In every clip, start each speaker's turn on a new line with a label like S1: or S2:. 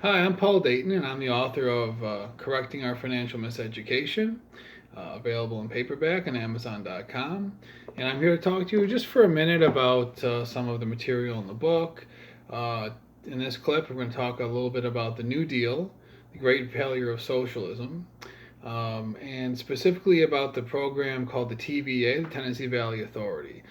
S1: Hi, I'm Paul Dayton, and I'm the author of Correcting Our Financial Miseducation, available in paperback on Amazon.com. And I'm here to talk to you just for a minute about some of the material in the book. Uh, in this clip, we're going to talk a little bit about the New Deal, the great failure of socialism, and specifically about the program called the TVA, the Tennessee Valley Authority.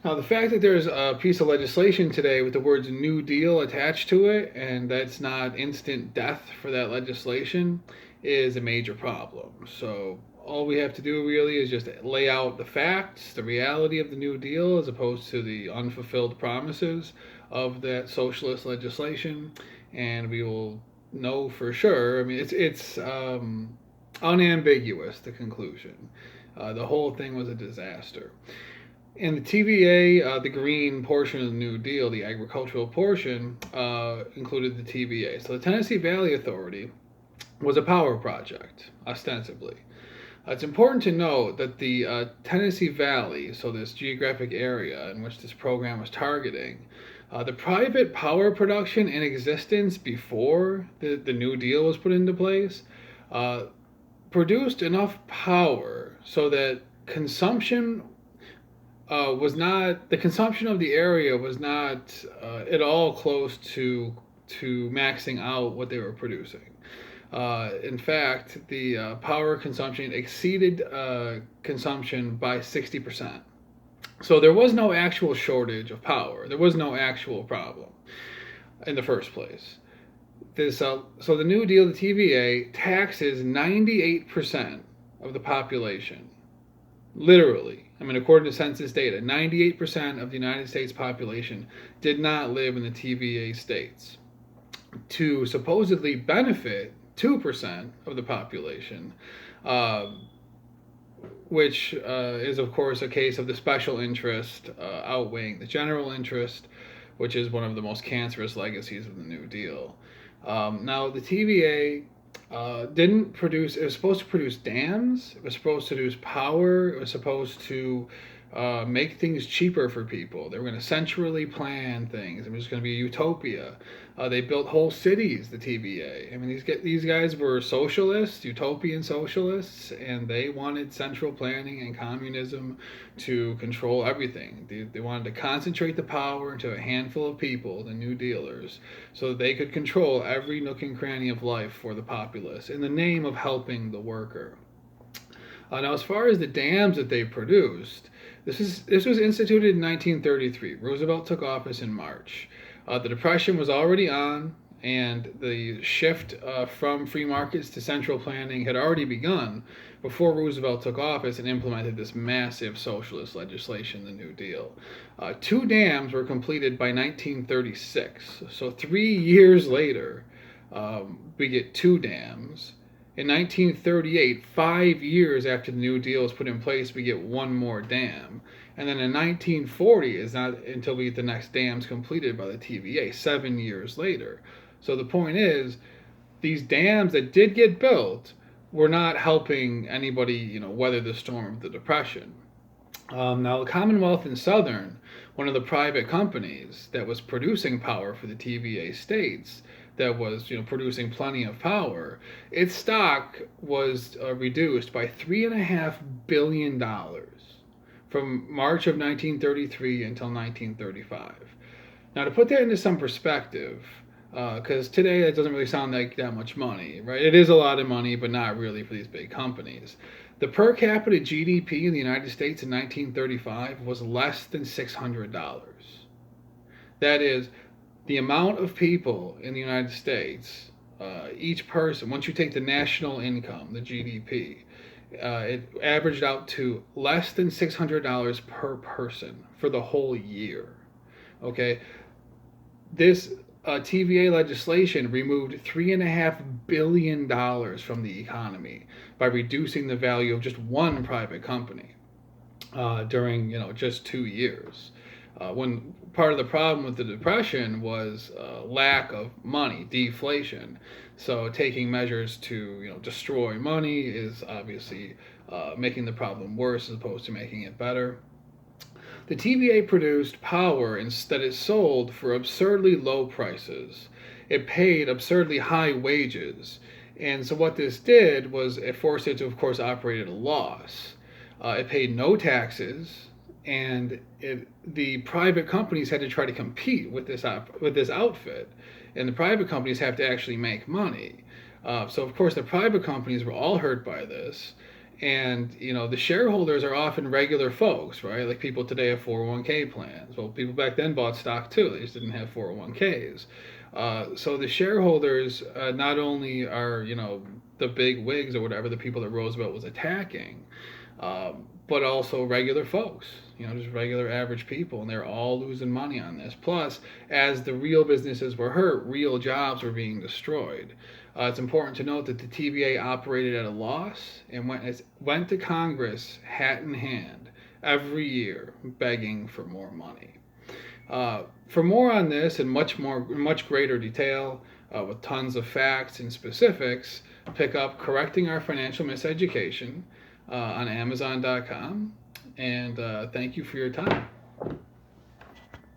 S1: Now, the fact that there's a piece of legislation today with the words New Deal attached to it, and that's not instant death for that legislation, is a major problem. So, all we have to do really is just lay out the facts, the reality of the New Deal, as opposed to the unfulfilled promises of that socialist legislation, and we will know for sure. I mean, it's unambiguous, the conclusion. The whole thing was a disaster. And the TVA, the green portion of the New Deal, the agricultural portion, included the TVA. So the Tennessee Valley Authority was a power project, ostensibly. It's important to note that the Tennessee Valley, so this geographic area in which this program was targeting, the private power production in existence before the New Deal was put into place, uh, produced enough power so that consumption was not the consumption of the area was not at all close to maxing out what they were producing. In fact, the power consumption exceeded consumption by 60%. So there was no actual shortage of power. There was no actual problem in the first place. So the New Deal, the TVA, taxes 98% of the population. Literally. I mean, according to census data, 98% of the United States population did not live in the TVA states. To supposedly benefit 2% of the population, uh, which is, of course, a case of the special interest outweighing the general interest, which is one of the most cancerous legacies of the New Deal. Now, the TVA didn't produce. It was supposed to produce dams. It was supposed to produce power. It was supposed to make things cheaper for people. They were going to centrally plan things. It was going to be a utopia. They built whole cities. The TVA. I mean, these guys were socialists, utopian socialists, and they wanted central planning and communism to control everything. They wanted to concentrate the power into a handful of people, the New Dealers, so that they could control every nook and cranny of life for the populace in the name of helping the worker. Now, as far as the dams that they produced, this was instituted in 1933. Roosevelt took office in March. The Depression was already on, and the shift from free markets to central planning had already begun before Roosevelt took office and implemented this massive socialist legislation, the New Deal. Two dams were completed by 1936. So 3 years later, we get two dams. In 1938, 5 years after the New Deal was put in place, we get one more dam. And then in 1940, it's not until we get the next dams completed by the TVA, 7 years later. So the point is, these dams that did get built were not helping anybody, weather the storm of the Depression. Now, the Commonwealth and Southern, one of the private companies that was producing power for the TVA states, that was producing plenty of power, its stock was reduced by $3.5 billion from March of 1933 until 1935. Now, to put that into some perspective, because today that doesn't really sound like that much money, right? It is a lot of money, but not really for these big companies. The per capita GDP in the United States in 1935 was less than $600. That is, the amount of people in the United States, each person, once you take the national income, the GDP, it averaged out to less than $600 per person for the whole year. Okay, this TVA legislation removed $3.5 billion from the economy by reducing the value of just one private company during just 2 years. When part of the problem with the Depression was lack of money, deflation. So taking measures to destroy money is obviously making the problem worse as opposed to making it better. The TVA produced power instead it sold for absurdly low prices, it paid absurdly high wages. And so what this did was it forced it to, of course, operate at a loss. It paid no taxes, and the private companies had to try to compete with this outfit, and the private companies have to actually make money. So of course the private companies were all hurt by this, and the shareholders are often regular folks, right? Like people today have 401k plans. Well, people back then bought stock too. They just didn't have 401ks. So the shareholders not only are the big wigs or whatever, the people that Roosevelt was attacking, but also regular folks, just regular average people, and they're all losing money on this. Plus, as the real businesses were hurt, real jobs were being destroyed. It's important to note that the TVA operated at a loss and went to Congress hat in hand every year begging for more money. For more on this and much greater detail, with tons of facts and specifics, pick up Correcting Our Financial Miseducation on Amazon.com. And thank you for your time.